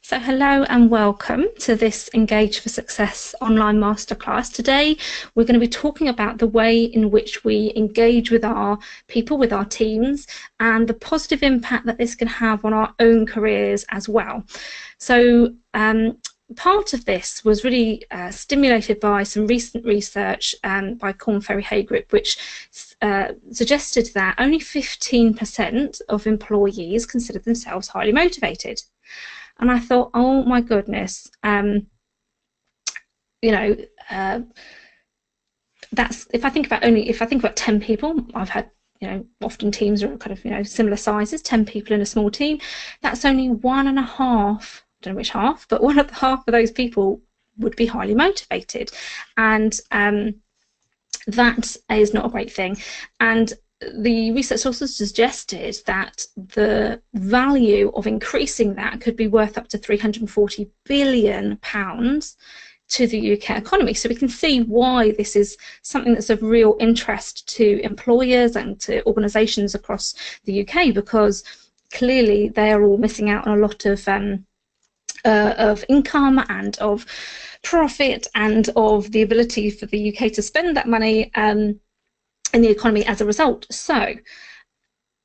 So hello and welcome to this Engage for Success online masterclass. Today we're going to be talking about the way in which we engage with our people, with our teams, and the positive impact that this can have on our own careers as well. So part of this was really stimulated by some recent research by Korn Ferry Hay Group, which suggested that only 15% of employees consider themselves highly motivated. And I thought, oh my goodness, that's if I think about 10 people. I've had, often teams are kind of, similar sizes, 10 people in a small team. That's only one and a half. I don't know which half, but one of the half of those people would be highly motivated, and that is not a great thing. And the research also suggested that the value of increasing that could be worth up to £340 billion to the UK economy. So we can see why this is something that's of real interest to employers and to organisations across the UK, because clearly they are all missing out on a lot of income and of profit and of the ability for the UK to spend that money in the economy as a result. So,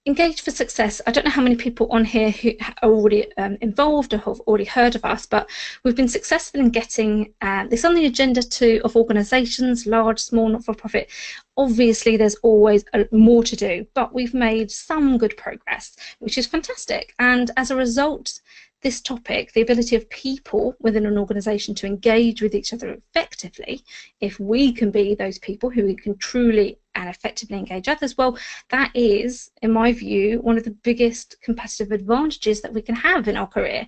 Engage for Success, I don't know how many people on here who are already involved or have already heard of us, but we've been successful in getting this on the agenda of organisations, large, small, not-for-profit. Obviously, there's always more to do, but we've made some good progress, which is fantastic. And as a result, this topic, the ability of people within an organisation to engage with each other effectively, if we can be those people who can truly and effectively engage others, well, that is, in my view, one of the biggest competitive advantages that we can have in our career.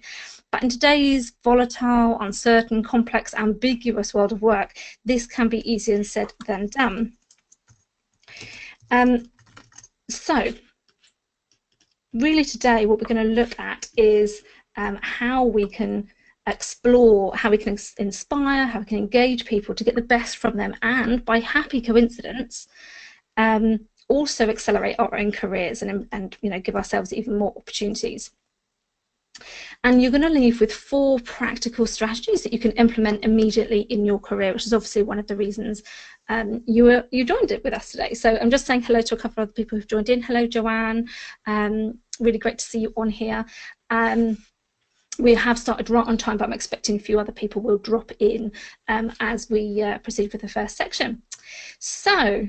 But in today's volatile, uncertain, complex, ambiguous world of work, this can be easier said than done. So, really today what we're going to look at is how we can explore, how we can inspire, how we can engage people to get the best from them, and by happy coincidence, also accelerate our own careers and give ourselves even more opportunities. And you're going to leave with 4 practical strategies that you can implement immediately in your career, which is obviously one of the reasons you joined it with us today. So I'm just saying hello to a couple of other people who've joined in. Hello, Joanne. Really great to see you on here. We have started right on time, but I'm expecting a few other people will drop in as we proceed with the first section. So,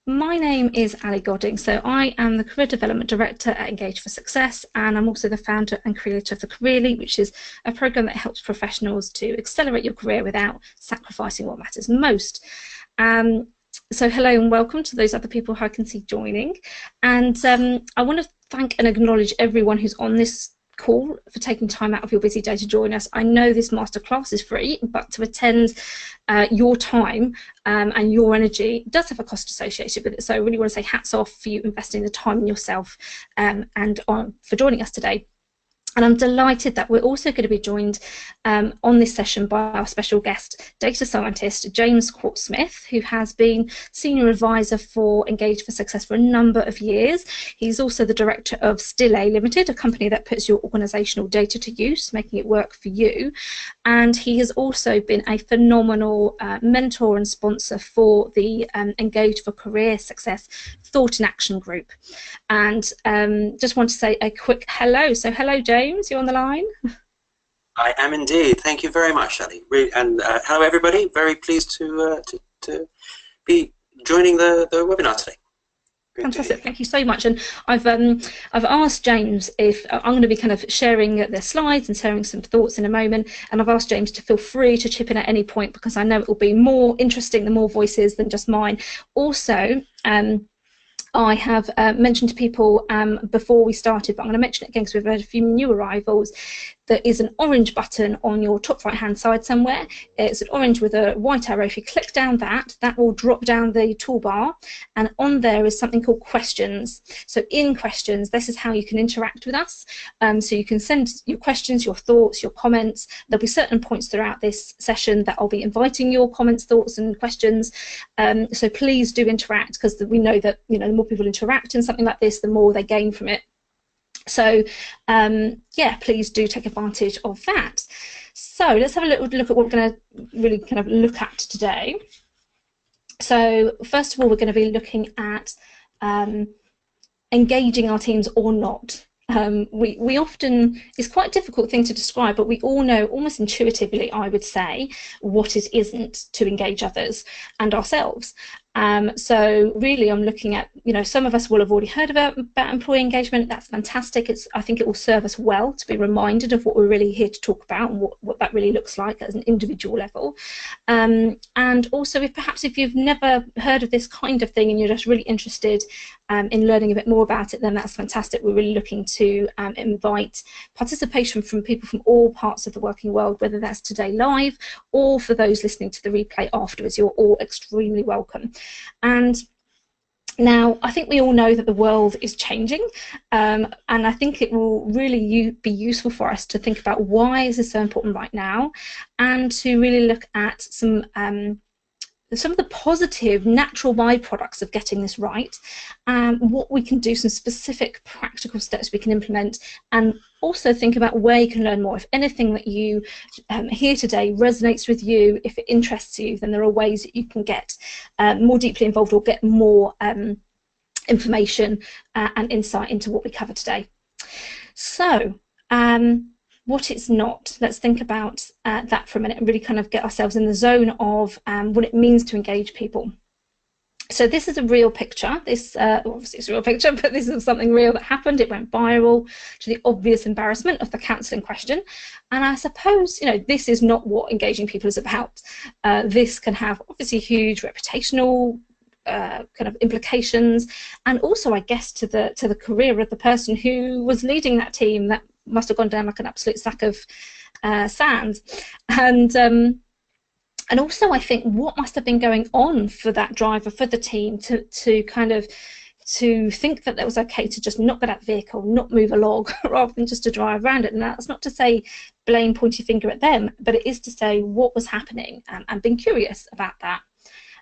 my name is Ali Godding. So I am the Career Development Director at Engage for Success, and I'm also the founder and creator of the Careerly, which is a program that helps professionals to accelerate your career without sacrificing what matters most. So hello and welcome to those other people who I can see joining. And I want to thank and acknowledge everyone who's on this call for taking time out of your busy day to join us. I know this masterclass is free, but to attend your time and your energy does have a cost associated with it. So I really want to say hats off for you investing the time in yourself and for joining us today. And I'm delighted that we're also going to be joined on this session by our special guest, data scientist James Court-Smith, who has been Senior Advisor for Engage for Success for a number of years. He's also the Director of Stillae Limited, a company that puts your organisational data to use, making it work for you. And he has also been a phenomenal mentor and sponsor for the Engage for Career Success Thought in Action group. And just want to say a quick hello. So hello, James. You're on the line. I am indeed. Thank you very much, Ali. And hello, everybody. Very pleased to be joining the webinar today. Great. Fantastic. Thank you so much. And I've asked James if I'm going to be kind of sharing the slides and sharing some thoughts in a moment. And I've asked James to feel free to chip in at any point, because I know it will be more interesting, the more voices than just mine. Also, I have mentioned to people before we started, but I'm going to mention it again because we've had a few new arrivals. There is an orange button on your top right hand side somewhere. It's an orange with a white arrow. If you click down that will drop down the toolbar, and on there is something called questions. So in questions, this is how you can interact with us. So you can send your questions, your thoughts, your comments. There'll be certain points throughout this session that I'll be inviting your comments, thoughts and questions. So please do interact, because we know that the more people interact in something like this, the more they gain from it. So yeah, please do take advantage of that. So let's have a little look at what we're going to really kind of look at today. So first of all, we're going to be looking at engaging our teams or not. We often, it's quite a difficult thing to describe, but we all know almost intuitively, I would say, what it isn't to engage others and ourselves. So really I'm looking at, some of us will have already heard about employee engagement. That's fantastic. I think it will serve us well to be reminded of what we're really here to talk about and what that really looks like at an individual level. And also if you've never heard of this kind of thing and you're just really interested in learning a bit more about it, then that's fantastic. We're really looking to invite participation from people from all parts of the working world, whether that's today live or for those listening to the replay afterwards. You're all extremely welcome. And now, I think we all know that the world is changing, and I think it will really be useful for us to think about why is this so important right now, and to really look at some of the positive natural byproducts of getting this right, what we can do, some specific practical steps we can implement, and also think about where you can learn more. If anything that you hear today resonates with you, if it interests you, then there are ways that you can get more deeply involved or get more information and insight into what we cover today. So what it's not, let's think about that for a minute and really kind of get ourselves in the zone of what it means to engage people. So this is a real picture. This obviously it's a real picture, but this is something real that happened. It went viral to the obvious embarrassment of the council in question. And I suppose, this is not what engaging people is about. This can have obviously huge reputational kind of implications, and also, I guess, to the career of the person who was leading that team. That must have gone down like an absolute sack of sand. And also, I think what must have been going on for that driver, for the team, to think that it was okay to just not get out of the vehicle, not move a log, rather than just to drive around it. And that's not to say blame, pointy finger at them, but it is to say what was happening and being curious about that.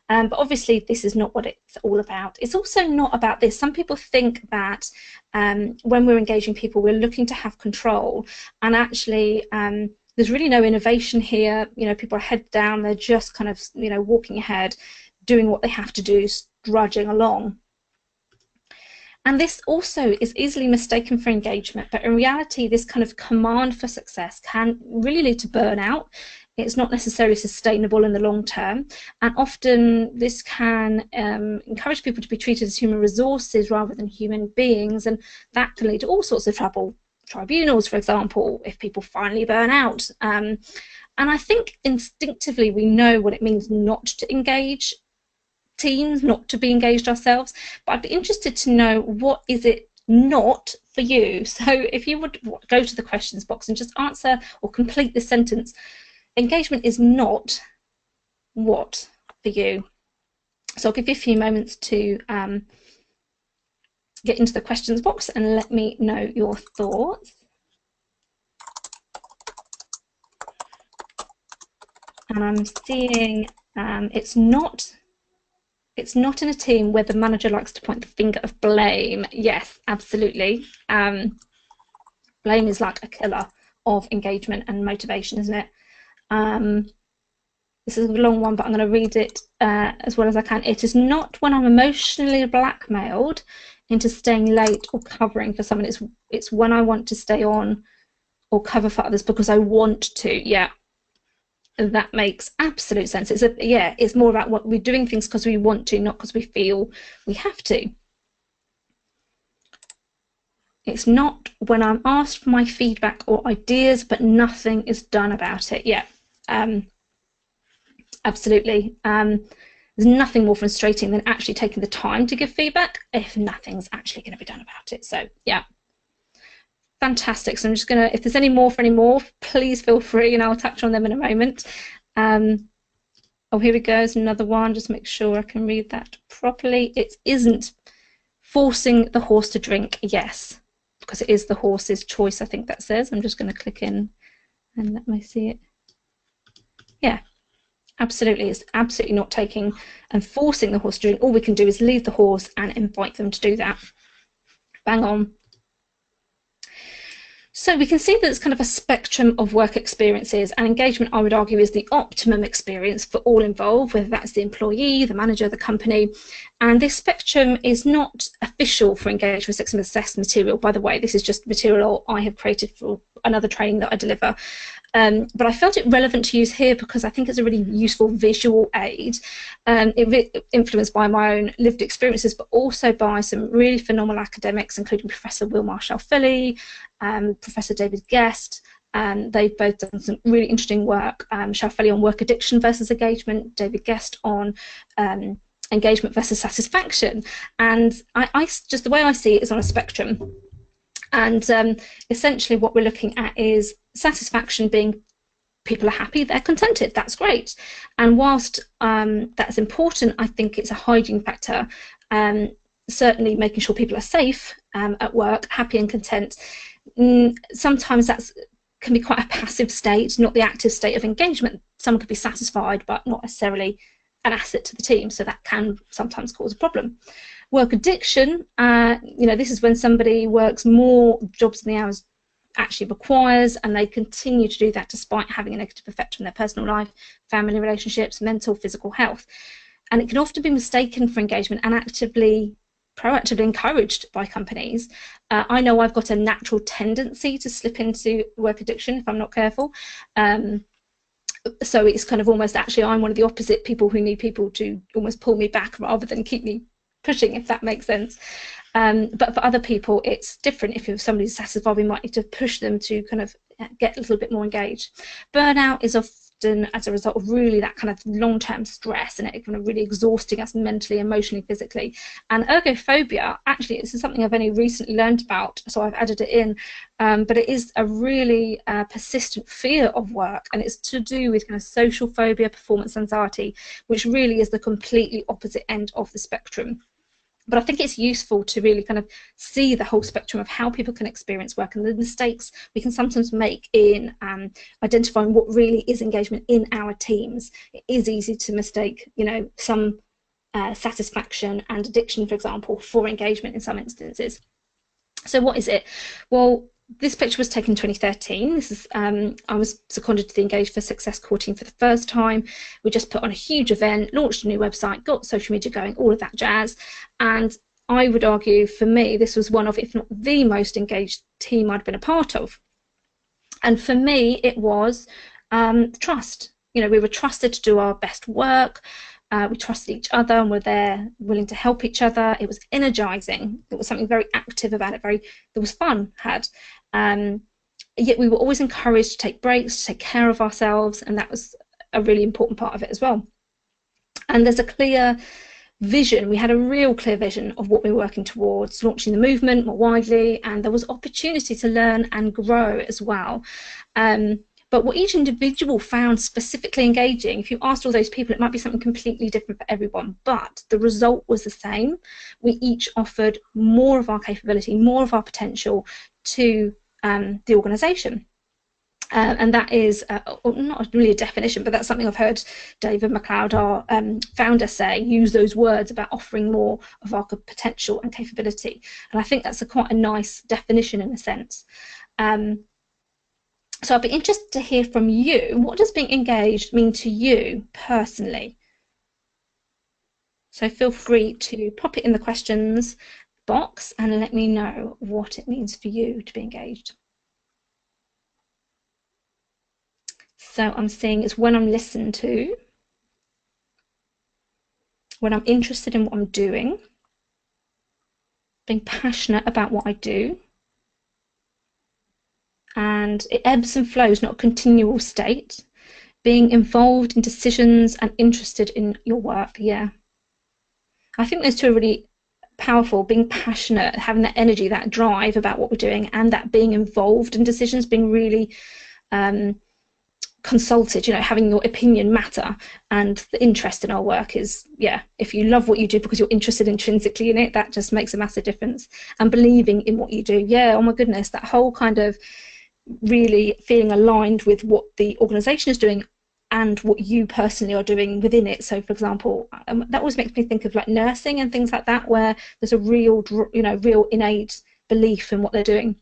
But obviously, this is not what it's all about. It's also not about this. Some people think that when we're engaging people, we're looking to have control, and actually there's really no innovation here. People are head down. They're just kind of, walking ahead, doing what they have to do, drudging along. And this also is easily mistaken for engagement, but in reality, this kind of command for success can really lead to burnout. It's not necessarily sustainable in the long term, and often this can encourage people to be treated as human resources rather than human beings, and that can lead to all sorts of trouble. Tribunals, for example, if people finally burn out. And I think instinctively we know what it means not to engage teams, not to be engaged ourselves, but I'd be interested to know, what is it not for you? So if you would go to the questions box and just answer or complete the sentence, engagement is not what for you. So I'll give you a few moments to get into the questions box and let me know your thoughts. And I'm seeing it's not in a team where the manager likes to point the finger of blame. Yes, absolutely. Blame is like a killer of engagement and motivation, isn't it? This is a long one, but I'm going to read it as well as I can. It is not when I'm emotionally blackmailed into staying late or covering for someone. It's when I want to stay on or cover for others because I want to. Yeah, that makes absolute sense. It's more about what we're doing things because we want to, not because we feel we have to. It's not when I'm asked for my feedback or ideas, but nothing is done about it. Yeah, absolutely. There's nothing more frustrating than actually taking the time to give feedback if nothing's actually going to be done about it. So yeah, fantastic. So I'm just going to, if there's any more, please feel free, and I'll touch on them in a moment. Oh, here we go. There's another one. Just make sure I can read that properly. It isn't forcing the horse to drink. Yes, because it is the horse's choice, I think that says. I'm just going to click in and let me see it. Yeah. Absolutely, it's absolutely not taking and forcing the horse to drink. All we can do is leave the horse and invite them to do that. Bang on. So we can see that it's kind of a spectrum of work experiences, and engagement, I would argue, is the optimum experience for all involved, whether that's the employee, the manager, the company. And this spectrum is not official for engagement success material, by the way. This is just material I have created for another training that I deliver. But I felt it relevant to use here because I think it's a really useful visual aid, influenced by my own lived experiences, but also by some really phenomenal academics, including Professor Will Marshall-Philly, Professor David Guest. They've both done some really interesting work. Shalfeli on work addiction versus engagement, David Guest on engagement versus satisfaction. And I just, the way I see it is on a spectrum. And essentially what we're looking at is satisfaction being people are happy, they're contented, that's great. And whilst that's important, I think it's a hygiene factor. Certainly making sure people are safe at work, happy and content. Sometimes that can be quite a passive state, not the active state of engagement. Someone could be satisfied but not necessarily an asset to the team, so that can sometimes cause a problem. Work addiction, this is when somebody works more jobs than the hours actually requires, and they continue to do that despite having a negative effect on their personal life, family relationships, mental, physical health. And it can often be mistaken for engagement and proactively encouraged by companies. I know I've got a natural tendency to slip into work addiction if I'm not careful. So it's kind of almost, actually, I'm one of the opposite people who need people to almost pull me back rather than keep me pushing, if that makes sense. But for other people, it's different. If you're somebody who's satisfied, we might need to push them to kind of get a little bit more engaged. Burnout is often as a result of really that kind of long-term stress, and it kind of really exhausting us mentally, emotionally, physically. And ergophobia, actually, this is something I've only recently learned about, so I've added it in. But it is a really persistent fear of work, and it's to do with kind of social phobia, performance anxiety, which really is the completely opposite end of the spectrum. But I think it's useful to really kind of see the whole spectrum of how people can experience work and the mistakes we can sometimes make in identifying what really is engagement in our teams. It is easy to mistake, some satisfaction and addiction, for example, for engagement in some instances. So what is it? Well, this picture was taken in 2013. This is I was seconded to the Engage for Success core team for the first time. We just put on a huge event, launched a new website, got social media going, all of that jazz. And I would argue, for me, this was one of, if not the most engaged team I'd been a part of. And for me, it was trust. We were trusted to do our best work. We trusted each other and were there willing to help each other. It was energizing. It was something very active about it. There was fun had. Yet we were always encouraged to take breaks, to take care of ourselves, and that was a really important part of it as well. And there's a clear vision. We had a real clear vision of what we were working towards, launching the movement more widely, and there was opportunity to learn and grow as well. But what each individual found specifically engaging, if you asked all those people, it might be something completely different for everyone, but the result was the same. We each offered more of our capability, more of our potential to the organisation. And that is not really a definition, but that's something I've heard David McLeod, our founder, say, use those words about offering more of our potential and capability. And I think that's quite a nice definition in a sense. So I'd be interested to hear from you. What does being engaged mean to you personally? So feel free to pop it in the questions box and let me know what it means for you to be engaged. So I'm seeing it's when I'm listened to, when I'm interested in what I'm doing, being passionate about what I do, and it ebbs and flows, not a continual state, being involved in decisions and interested in your work. Yeah, I think those two are really powerful. Being passionate, having that energy, that drive about what we're doing, and that being involved in decisions, being really consulted, having your opinion matter, and the interest in our work is, yeah, if you love what you do because you're interested intrinsically in it, that just makes a massive difference. And believing in what you do, yeah, oh my goodness, that whole kind of really feeling aligned with what the organisation is doing and what you personally are doing within it. So for example, that always makes me think of like nursing and things like that, where there's a real, real innate belief in what they're doing.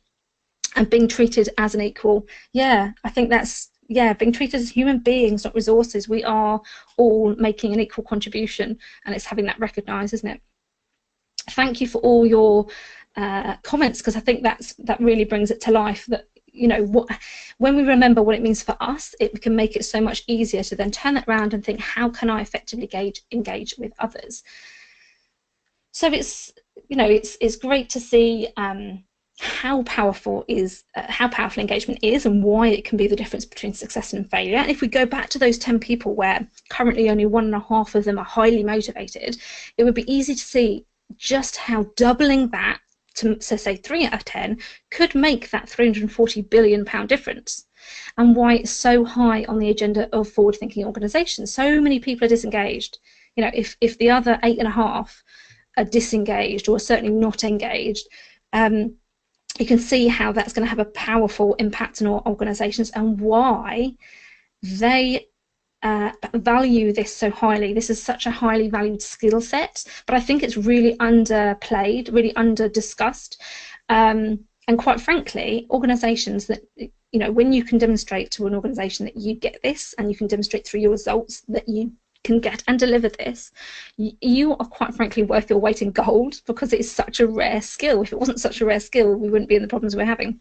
and being treated as an equal. Yeah, I think that's, yeah, being treated as human beings, not resources. We are all making an equal contribution, and it's having that recognised, isn't it? Thank you for all your comments, because I think that really brings it to life, that when we remember what it means for us, it can make it so much easier to then turn that around and think, how can I effectively engage with others? So it's great to see how powerful engagement is, and why it can be the difference between success and failure. And if we go back to those 10 people where currently only 1.5 of them are highly motivated, it would be easy to see just how doubling that to, so say 3 out of 10 could make that £340 billion difference, and why it's so high on the agenda of forward-thinking organisations. So many people are disengaged. If the other 8.5 are disengaged, or certainly not engaged, you can see how that's going to have a powerful impact on our organisations, and why they value this so highly. This is such a highly valued skill set, but I think it's really underplayed, really under-discussed, and quite frankly, organisations that, when you can demonstrate to an organisation that you get this, and you can demonstrate through your results that you can get and deliver this, you are quite frankly worth your weight in gold, because it's such a rare skill. If it wasn't such a rare skill, we wouldn't be in the problems we're having.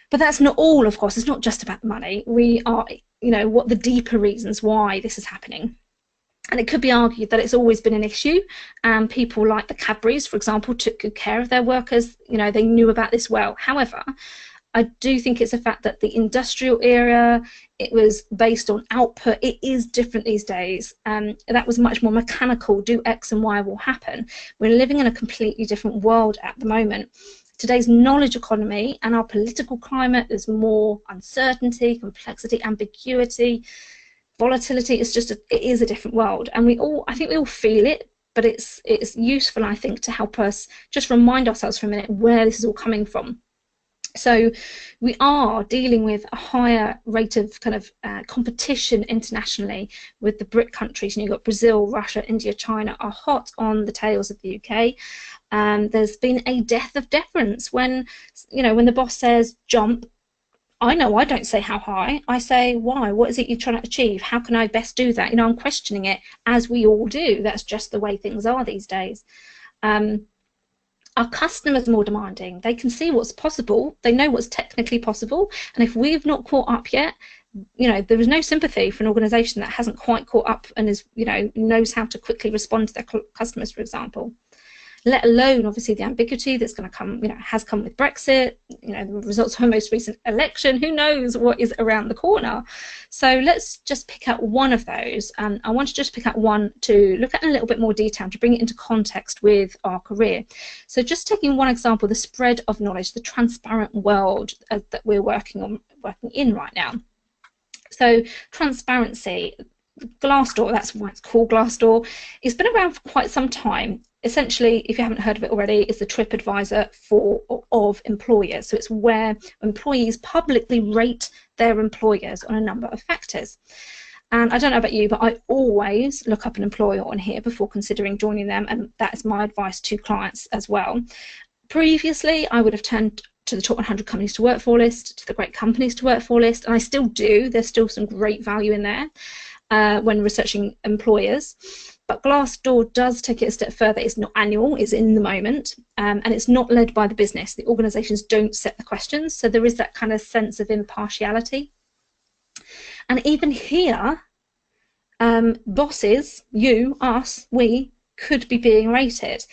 But that's not all, of course. It's not just about the money. We are, what the deeper reasons why this is happening. And it could be argued that it's always been an issue, and people like the Cadburys, for example, took good care of their workers. They knew about this well. However, I do think it's a fact that the industrial era, it was based on output. It is different these days. That was much more mechanical. Do X and Y will happen. We're living in a completely different world at the moment. Today's knowledge economy and our political climate, there's more uncertainty, complexity, ambiguity, volatility. It is a different world, and I think we all feel it. But it's useful, I think, to help us just remind ourselves for a minute where this is all coming from. So we are dealing with a higher rate of competition internationally with the BRIC countries. You've got Brazil, Russia, India, China are hot on the tails of the UK. There's been a death of deference when the boss says jump. I know I don't say how high. I say why. What is it you're trying to achieve? How can I best do that? I'm questioning it, as we all do. That's just the way things are these days. Our customers are more demanding. They can see what's possible. They know what's technically possible. And if we've not caught up yet, there is no sympathy for an organisation that hasn't quite caught up and is, knows how to quickly respond to their customers, for example. Let alone, obviously, the ambiguity that's going to come, has come with Brexit, the results of our most recent election. Who knows what is around the corner? So let's just pick out one of those. I want to just pick out one to look at in a little bit more detail, to bring it into context with our career. So just taking one example, the spread of knowledge, the transparent world that we're working in right now. So transparency, Glassdoor, that's why it's called Glassdoor. It's been around for quite some time. Essentially, if you haven't heard of it already, it's the TripAdvisor of employers. So it's where employees publicly rate their employers on a number of factors. And I don't know about you, but I always look up an employer on here before considering joining them, and that is my advice to clients as well. Previously, I would have turned to the top 100 companies to work for list, to the great companies to work for list, and I still do. There's still some great value in there when researching employers. But Glassdoor does take it a step further. It's not annual, it's in the moment, and it's not led by the business. The organisations don't set the questions, so there is that kind of sense of impartiality. And even here, bosses, you, us, we, could be being rated.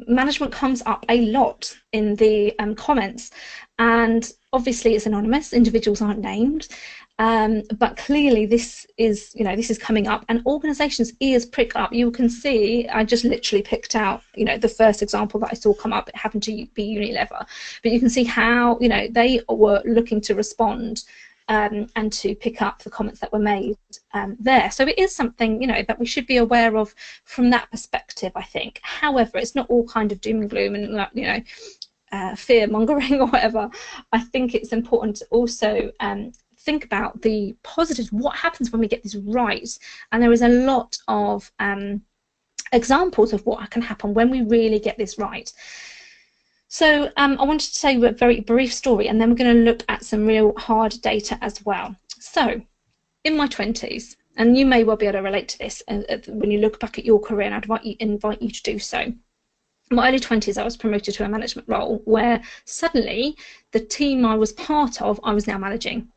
Management comes up a lot in the comments, and obviously it's anonymous, individuals aren't named. But clearly this is coming up, and organisations' ears prick up. You can see I just literally picked out the first example that I saw come up. It happened to be Unilever, but you can see how they were looking to respond and to pick up the comments that were made there. So it is something that we should be aware of from that perspective, I think. However, it's not all kind of doom and gloom and fear mongering or whatever. I think it's important to also think about the positives. What happens when we get this right? And there is a lot of examples of what can happen when we really get this right. So I wanted to tell you a very brief story, and then we're going to look at some real hard data as well. So in my 20s, and you may well be able to relate to this when you look back at your career, and I'd invite you to do so. In my early 20s, I was promoted to a management role where suddenly the team I was part of, I was now managing.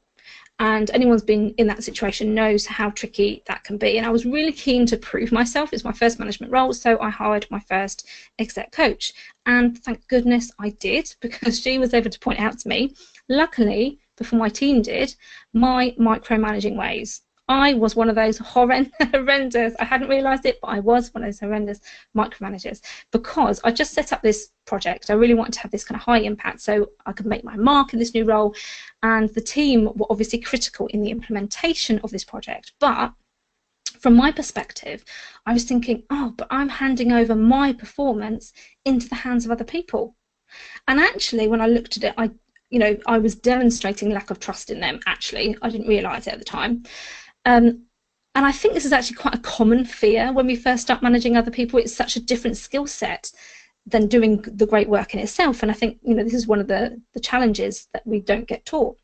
And anyone who's been in that situation knows how tricky that can be. And I was really keen to prove myself. It's my first management role, so I hired my first exec coach. And thank goodness I did, because she was able to point out to me, luckily, before my team did, my micromanaging ways. I was one of those horrendous, I hadn't realised it, but I was one of those horrendous micromanagers, because I just set up this project. I really wanted to have this kind of high impact so I could make my mark in this new role, and the team were obviously critical in the implementation of this project. But from my perspective, I was thinking, oh, but I'm handing over my performance into the hands of other people. And actually, when I looked at it, I was demonstrating lack of trust in them. Actually, I didn't realise it at the time. And I think this is actually quite a common fear when we first start managing other people. It's such a different skill set than doing the great work in itself. And I think, this is one of the challenges that we don't get taught.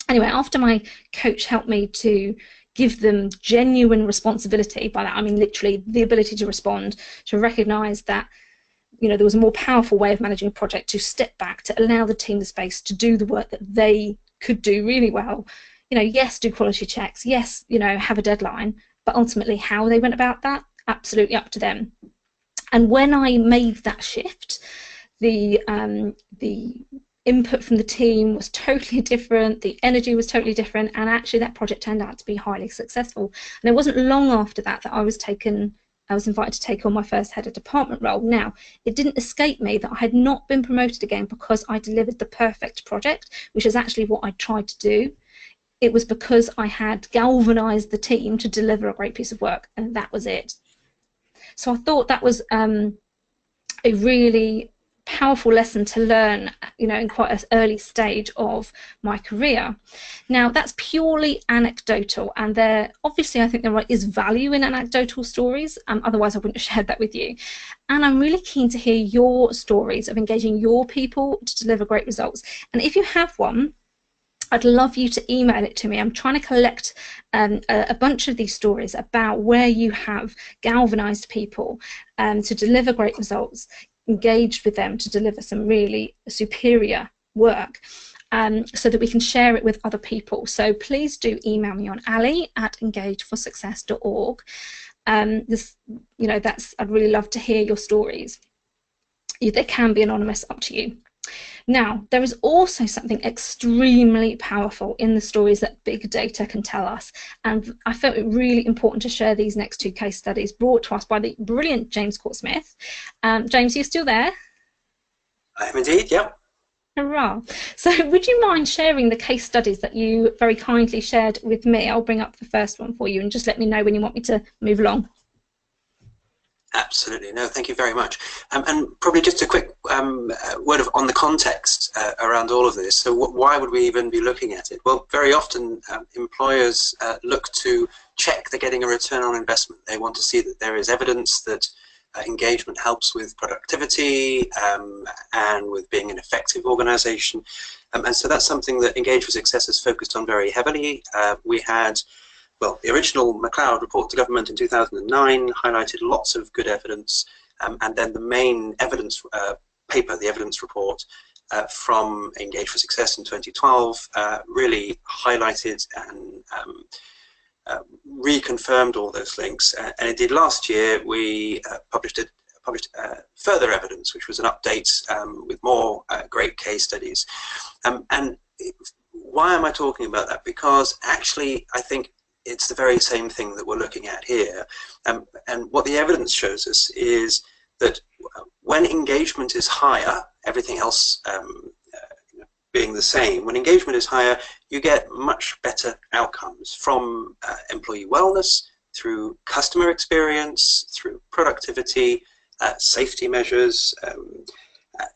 Anyway, after my coach helped me to give them genuine responsibility, by that I mean literally the ability to respond, to recognise that there was a more powerful way of managing a project, to step back, to allow the team the space to do the work that they could do really well. Yes, do quality checks, yes, have a deadline, but ultimately how they went about that, absolutely up to them. And when I made that shift, the input from the team was totally different, the energy was totally different, and actually that project turned out to be highly successful. And it wasn't long after that I was invited to take on my first head of department role. Now, it didn't escape me that I had not been promoted again because I delivered the perfect project, which is actually what I tried to do. It was because I had galvanised the team to deliver a great piece of work, and that was it. So I thought that was a really powerful lesson to learn, in quite an early stage of my career. Now, that's purely anecdotal, and obviously I think there is value in anecdotal stories, otherwise I wouldn't have shared that with you. And I'm really keen to hear your stories of engaging your people to deliver great results. And if you have one, I'd love you to email it to me. I'm trying to collect a bunch of these stories about where you have galvanised people to deliver great results, engaged with them to deliver some really superior work, so that we can share it with other people. So please do email me on ali@engageforsuccess.org. I'd really love to hear your stories. They can be anonymous, up to you. Now, there is also something extremely powerful in the stories that big data can tell us, and I felt it really important to share these next two case studies brought to us by the brilliant James Court-Smith. James, are you still there? I am indeed, yeah. Hurrah. So would you mind sharing the case studies that you very kindly shared with me? I'll bring up the first one for you and just let me know when you want me to move along. Absolutely. No, thank you very much. And probably just a quick word on the context around all of this. So why would we even be looking at it? Well, very often employers look to check they're getting a return on investment. They want to see that there is evidence that engagement helps with productivity and with being an effective organization. And so that's something that Engage for Success has focused on very heavily. We had the original McLeod report to government in 2009 highlighted lots of good evidence, and then the main evidence paper, the evidence report from Engage for Success in 2012 really highlighted and reconfirmed all those links. And indeed last year we published further evidence, which was an update with more great case studies. And why am I talking about that? Because actually I think it's the very same thing that we're looking at here. And what the evidence shows us is that when engagement is higher, everything else being the same, when engagement is higher, you get much better outcomes from employee wellness, through customer experience, through productivity, safety measures,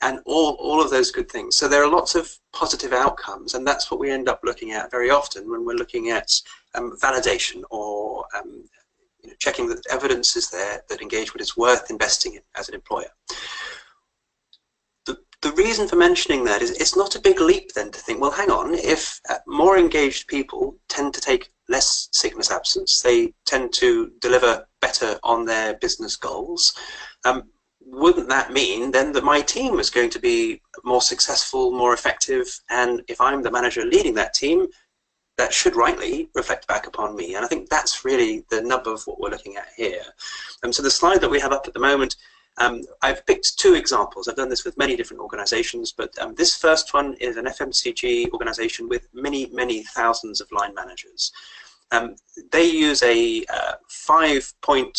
and all of those good things. So there are lots of positive outcomes, and that's what we end up looking at very often when we're looking at validation or checking that evidence is there that engagement is worth investing in as an employer. The the reason for mentioning that is it's not a big leap then to think, well, hang on, if more engaged people tend to take less sickness absence, they tend to deliver better on their business goals, wouldn't that mean then that my team is going to be more successful, more effective, and if I'm the manager leading that team, that should rightly reflect back upon me? And I think that's really the nub of what we're looking at here. So the slide that we have up at the moment, I've picked two examples. I've done this with many different organizations, but this first one is an FMCG organization with many, many thousands of line managers. They use a 5-point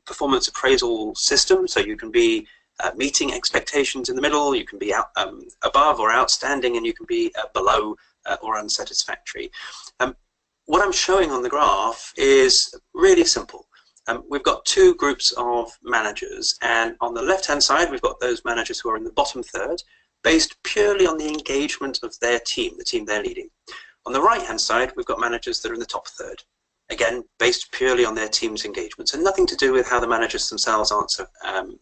performance appraisal system, so you can be meeting expectations in the middle, you can be above or outstanding, and you can be below or unsatisfactory. What I'm showing on the graph is really simple. We've got two groups of managers, and on the left-hand side we've got those managers who are in the bottom third, based purely on the engagement of their team, the team they're leading. On the right-hand side, we've got managers that are in the top third, again, based purely on their team's engagement. So nothing to do with how the managers themselves answer an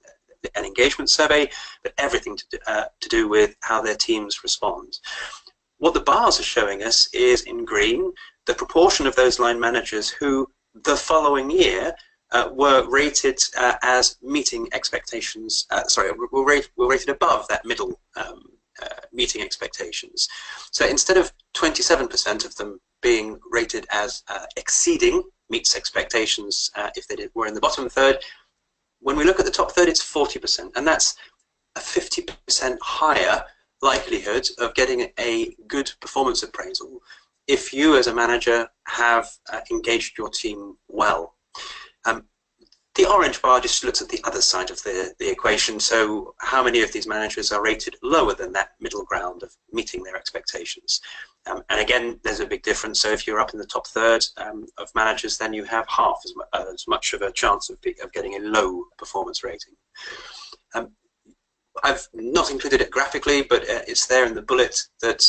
engagement survey, but everything to do with how their teams respond. What the bars are showing us is, in green, the proportion of those line managers who, the following year, were rated as meeting expectations, were rated above that middle meeting expectations. So instead of 27% of them being rated as exceeding meets expectations if they were in the bottom third, when we look at the top third, it's 40%, and that's a 50% higher likelihood of getting a good performance appraisal if you as a manager have engaged your team well. The orange bar just looks at the other side of the equation, so how many of these managers are rated lower than that middle ground of meeting their expectations. And again, there's a big difference. So if you're up in the top third of managers, then you have half as much of a chance of getting a low performance rating. I've not included it graphically, but it's there in the bullet that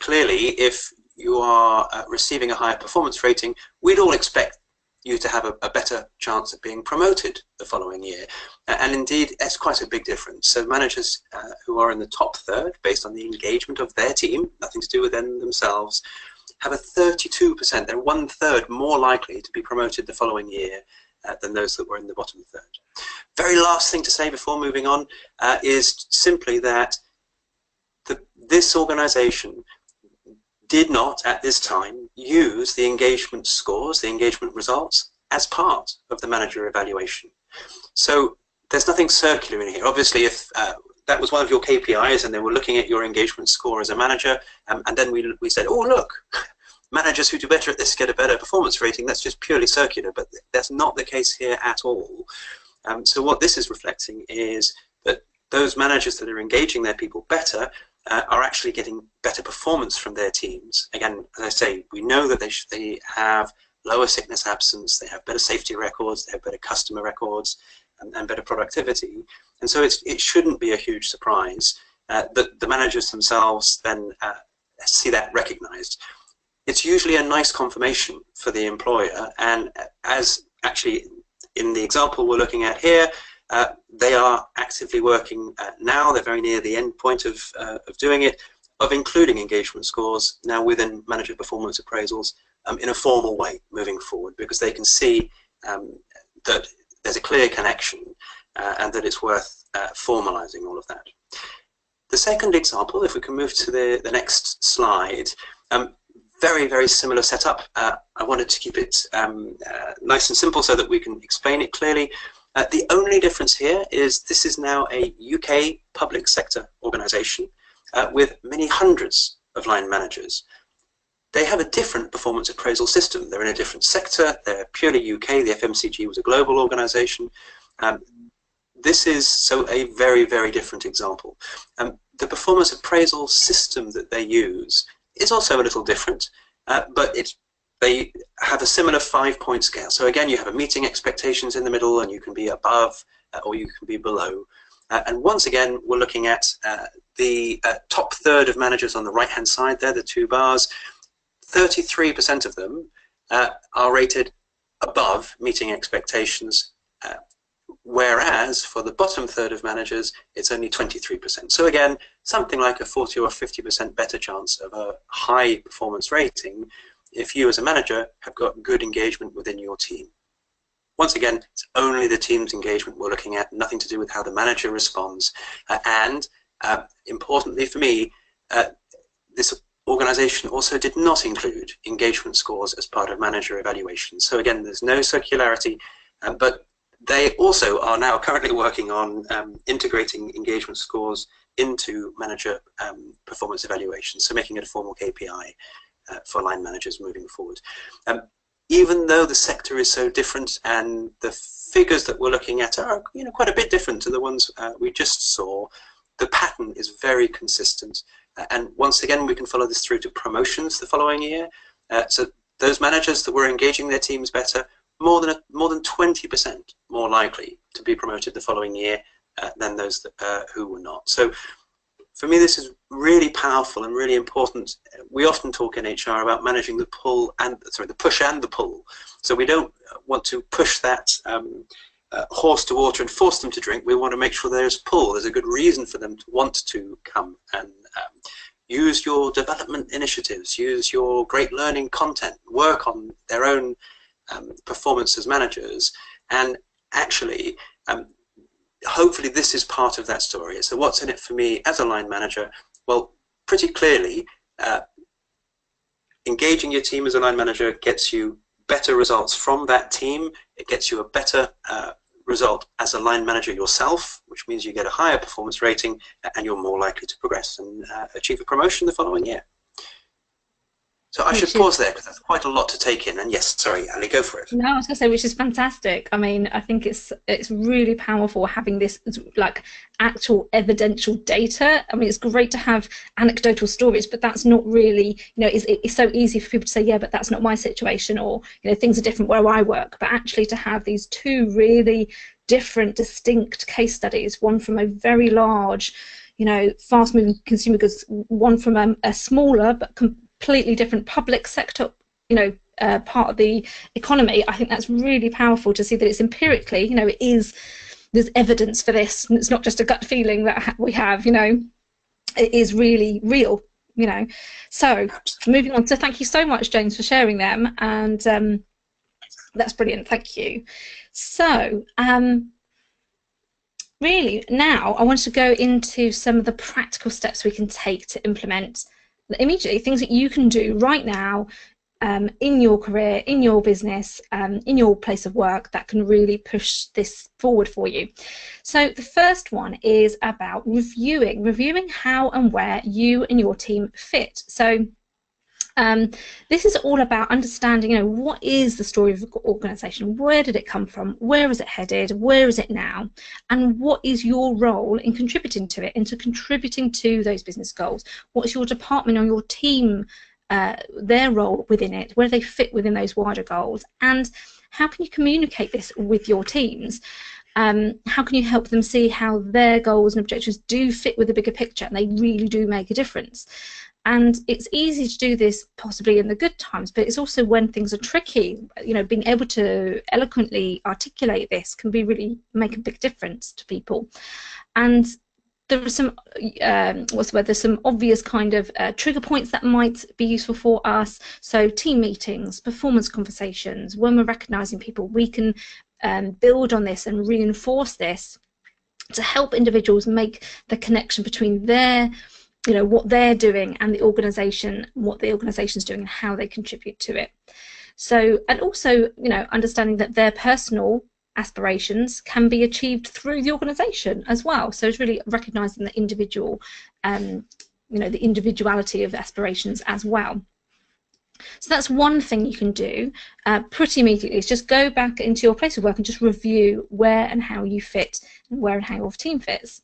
clearly if you are receiving a higher performance rating, we'd all expect you to have a better chance of being promoted the following year. And indeed, it's quite a big difference. So managers who are in the top third, based on the engagement of their team, nothing to do with them themselves, have a 32%, they're 1/3 more likely to be promoted the following year than those that were in the bottom third. Very last thing to say before moving on is simply that this organization did not, at this time, use the engagement scores, the engagement results, as part of the manager evaluation. So there's nothing circular in here. Obviously, if that was one of your KPIs and they were looking at your engagement score as a manager, and then we said, oh, look, managers who do better at this get a better performance rating, that's just purely circular, but that's not the case here at all. So what this is reflecting is that those managers that are engaging their people better are actually getting better performance from their teams. Again, as I say, we know that they have lower sickness absence, they have better safety records, they have better customer records, and better productivity. And so it shouldn't be a huge surprise that the managers themselves then see that recognized. It's usually a nice confirmation for the employer, and as actually in the example we're looking at here, they are actively working now, they're very near the end point of doing it, of including engagement scores now within manager performance appraisals in a formal way moving forward, because they can see that there's a clear connection and that it's worth formalizing all of that. The second example, if we can move to the next slide, very, very similar setup. I wanted to keep it nice and simple so that we can explain it clearly. The only difference here is this is now a UK public sector organisation with many hundreds of line managers. They have a different performance appraisal system. They're in a different sector. They're purely UK. The FMCG was a global organisation. This is so a very, very different example. The performance appraisal system that they use is also a little different, but they have a similar 5-point scale. So again, you have a meeting expectations in the middle, and you can be above or you can be below. And once again, we're looking at the top third of managers on the right-hand side there, the two bars. 33% of them are rated above meeting expectations, Whereas for the bottom third of managers, it's only 23%. So again, something like a 40 or 50% better chance of a high performance rating if you as a manager have got good engagement within your team. Once again, it's only the team's engagement we're looking at, nothing to do with how the manager responds. Importantly for me, this organization also did not include engagement scores as part of manager evaluation. So again, there's no circularity, but they also are now currently working on integrating engagement scores into manager performance evaluation, so making it a formal KPI for line managers moving forward. Even though the sector is so different and the figures that we're looking at are quite a bit different to the ones we just saw, the pattern is very consistent. And once again, we can follow this through to promotions the following year. So those managers that were engaging their teams better, more than 20% more likely to be promoted the following year than those that, who were not. So for me, this is really powerful and really important. We often talk in HR about managing the the push and the pull. So we don't want to push that horse to water and force them to drink. We want to make sure there's pull. There's a good reason for them to want to come and use your development initiatives, use your great learning content, work on their own performance as managers, and actually hopefully this is part of that story. So what's in it for me as a line manager? Well, pretty clearly, engaging your team as a line manager gets you better results from that team. It gets you a better result as a line manager yourself, which means you get a higher performance rating and you're more likely to progress and achieve a promotion the following year. So I should pause there because that's quite a lot to take in. And yes, sorry, Ali, go for it. No, I was going to say, which is fantastic. I mean, I think it's really powerful having this like actual evidential data. I mean, it's great to have anecdotal stories, but that's not really, it's so easy for people to say, yeah, but that's not my situation, or things are different where I work. But actually, to have these two really different, distinct case studies, one from a very large, fast-moving consumer goods, one from a smaller but completely different public sector, part of the economy. I think that's really powerful to see that it's empirically, there's evidence for this. It's not just a gut feeling that we have, it is really real, So moving on. So thank you so much, James, for sharing them, and that's brilliant. Thank you. So really now I want to go into some of the practical steps we can take to implement immediately, things that you can do right now in your career, in your business, in your place of work that can really push this forward for you. So the first one is about reviewing how and where you and your team fit. So this is all about understanding, what is the story of the organisation? Where did it come from? Where is it headed? Where is it now? And what is your role in contributing to it, into contributing to those business goals? What is your department or your team, their role within it? Where do they fit within those wider goals? And how can you communicate this with your teams? How can you help them see how their goals and objectives do fit with the bigger picture, and they really do make a difference? And it's easy to do this possibly in the good times, but it's also when things are tricky, being able to eloquently articulate this can be really make a big difference to people. And there are some, there's some obvious kind of trigger points that might be useful for us. So team meetings, performance conversations, when we're recognising people, we can build on this and reinforce this to help individuals make the connection between their what they're doing and the organisation, what the organisation's doing and how they contribute to it. So, and also, understanding that their personal aspirations can be achieved through the organisation as well. So it's really recognising the individual, the individuality of aspirations as well. So that's one thing you can do pretty immediately, is just go back into your place of work and just review where and how you fit and where and how your team fits.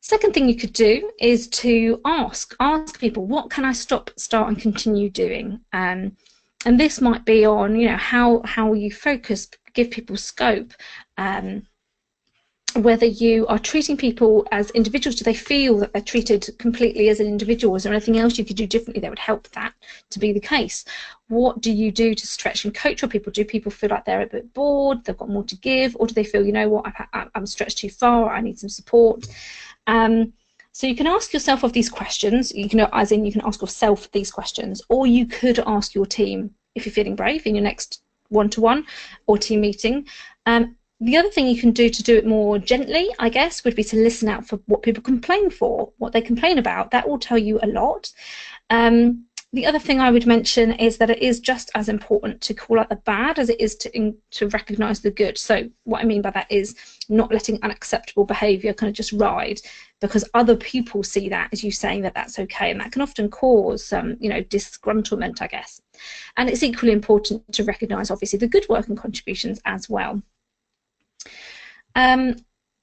Second thing you could do is to ask people, what can I stop, start and continue doing? And this might be on, how you focus, give people scope, whether you are treating people as individuals. Do they feel that they're treated completely as an individual? Is there anything else you could do differently that would help that to be the case? What do you do to stretch and coach your people? Do people feel like they're a bit bored, they've got more to give, or do they feel, you know what, I'm stretched too far, I need some support? So you can ask yourself of these questions, you can, as in you can ask yourself these questions, or you could ask your team, if you're feeling brave, in your next one-to-one or team meeting. The other thing you can do to do it more gently, I guess, would be to listen out for what people complain for, what they complain about. That will tell you a lot. The other thing I would mention is that it is just as important to call out the bad as it is to recognise the good. So what I mean by that is not letting unacceptable behaviour kind of just ride, because other people see that as you saying that that's okay, and that can often cause you know, disgruntlement, I guess. And it's equally important to recognise, obviously, the good work and contributions as well.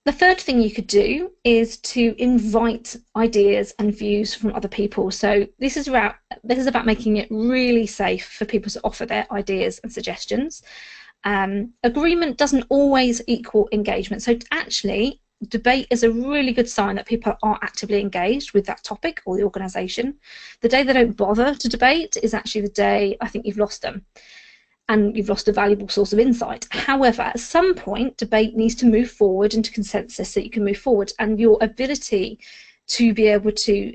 The third thing you could do is to invite ideas and views from other people. So this is about making it really safe for people to offer their ideas and suggestions. Agreement doesn't always equal engagement. So actually, debate is a really good sign that people are actively engaged with that topic or the organisation. The day they don't bother to debate is actually the day I think you've lost them, and you've lost a valuable source of insight. However, at some point, debate needs to move forward into consensus so that you can move forward, and your ability to be able to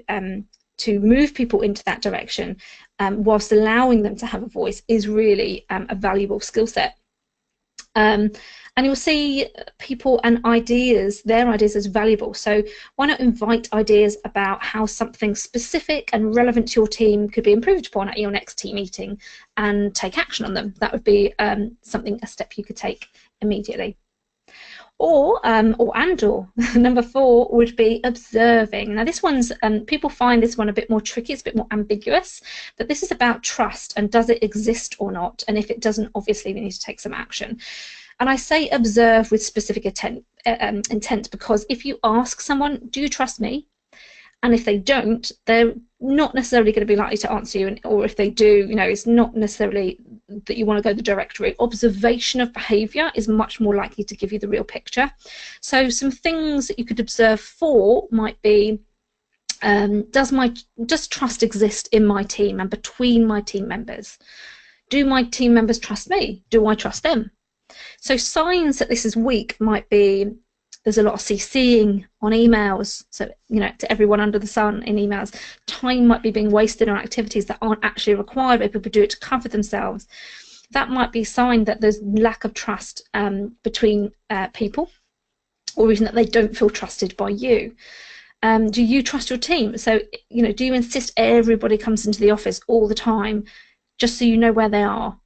move people into that direction whilst allowing them to have a voice is really a valuable skill set. And you'll see people and ideas, their ideas, as valuable. So why not invite ideas about how something specific and relevant to your team could be improved upon at your next team meeting, and take action on them? That would be a step you could take immediately. Or number 4 would be observing. Now this one's, people find this one a bit more tricky, it's a bit more ambiguous, but this is about trust and does it exist or not, and if it doesn't, obviously we need to take some action. And I say observe with specific intent, because if you ask someone, do you trust me? And if they don't, they're not necessarily going to be likely to answer you, or if they do, you know, it's not necessarily that you want to go the direct route. Observation of behaviour is much more likely to give you the real picture. So some things that you could observe for might be, does trust exist in my team and between my team members? Do my team members trust me? Do I trust them? So signs that this is weak might be there's a lot of CCing on emails, so, you know, to everyone under the sun in emails. Time might be being wasted on activities that aren't actually required, but people do it to cover themselves. That might be a sign that there's lack of trust between people, or even that they don't feel trusted by you. Do you trust your team? So, you know, do you insist everybody comes into the office all the time just so you know where they are?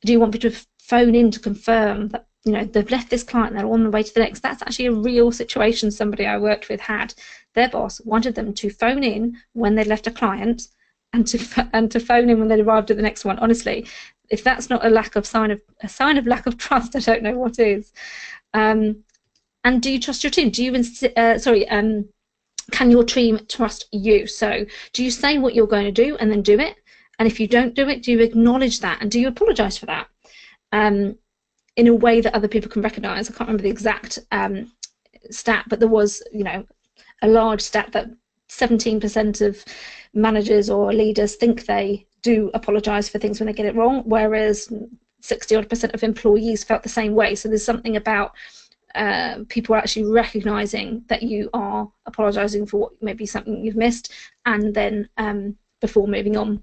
Do you want people to phone in to confirm that, you know, they've left this client, they're on the way to the next? That's actually a real situation somebody I worked with had. Their boss wanted them to phone in when they'd left a client and to phone in when they'd arrived at the next one. Honestly, if that's not a sign of lack of trust, I don't know what is. And do you trust your team? Do you can your team trust you? So do you say what you're going to do and then do it? And if you don't do it, do you acknowledge that, and do you apologise for that in a way that other people can recognise? I can't remember the exact stat, but there was, you know, a large stat that 17% of managers or leaders think they do apologise for things when they get it wrong, whereas 60-odd% of employees felt the same way. So there's something about people actually recognising that you are apologising for what maybe something you've missed, and then before moving on.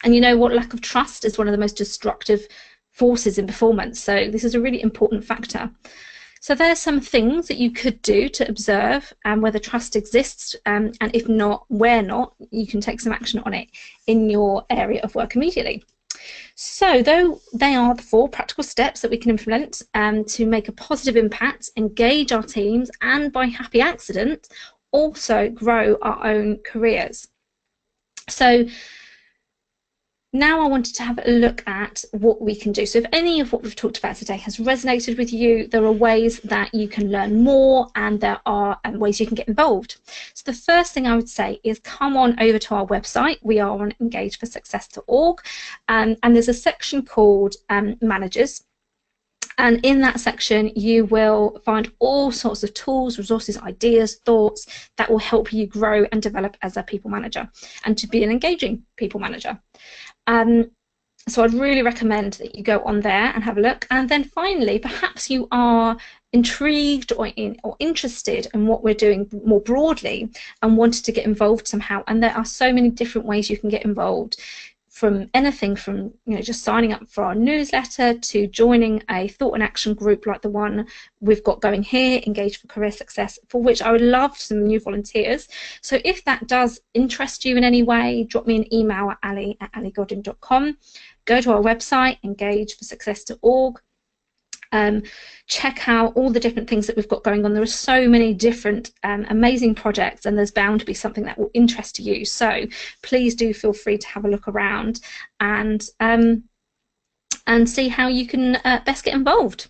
And you know what, lack of trust is one of the most destructive forces in performance, so this is a really important factor. So there are some things that you could do to observe whether trust exists, and if not, where not, you can take some action on it in your area of work immediately. So though they are the 4 practical steps that we can implement to make a positive impact, engage our teams, and by happy accident also grow our own careers. So now I wanted to have a look at what we can do. So if any of what we've talked about today has resonated with you, there are ways that you can learn more, and there are ways you can get involved. So the first thing I would say is come on over to our website. We are on engageforsuccess.org, and there's a section called Managers. And in that section, you will find all sorts of tools, resources, ideas, thoughts that will help you grow and develop as a people manager and to be an engaging people manager. So I'd really recommend that you go on there and have a look. And then finally, perhaps you are intrigued or interested in what we're doing more broadly and wanted to get involved somehow. And there are so many different ways you can get involved, from anything from just signing up for our newsletter to joining a thought and action group like the one we've got going here, Engage for Career Success, for which I would love some new volunteers. So if that does interest you in any way, drop me an email at ali@aligodin.com. Go to our website, engageforsuccess.org. Check out all the different things that we've got going on. There are so many different amazing projects, and there's bound to be something that will interest you. So please do feel free to have a look around and see how you can best get involved.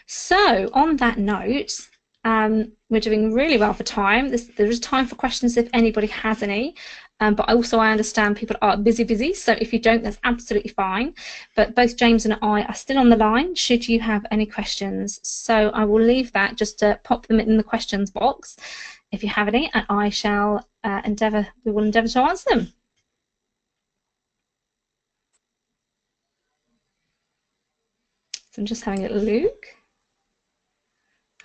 So on that note, we're doing really well for time. There is time for questions if anybody has any. But also I understand people are busy, so if you don't, that's absolutely fine. But both James and I are still on the line should you have any questions. So I will leave that, just to pop them in the questions box if you have any, and I shall we will endeavour to answer them. So I'm just having a look.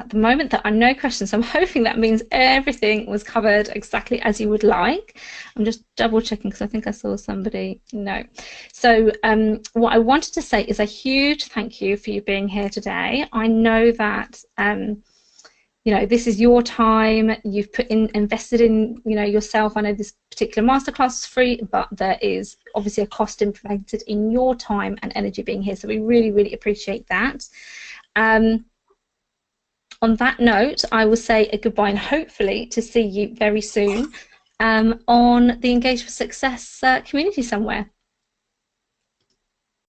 At the moment, there are no questions. I'm hoping that means everything was covered exactly as you would like. I'm just double checking because I think I saw somebody. No. So what I wanted to say is a huge thank you for you being here today. I know that this is your time. You've invested in yourself. I know this particular masterclass is free, but there is obviously a cost implemented in your time and energy being here. So we really, really appreciate that. On that note, I will say a goodbye and hopefully to see you very soon on the Engage for Success community somewhere.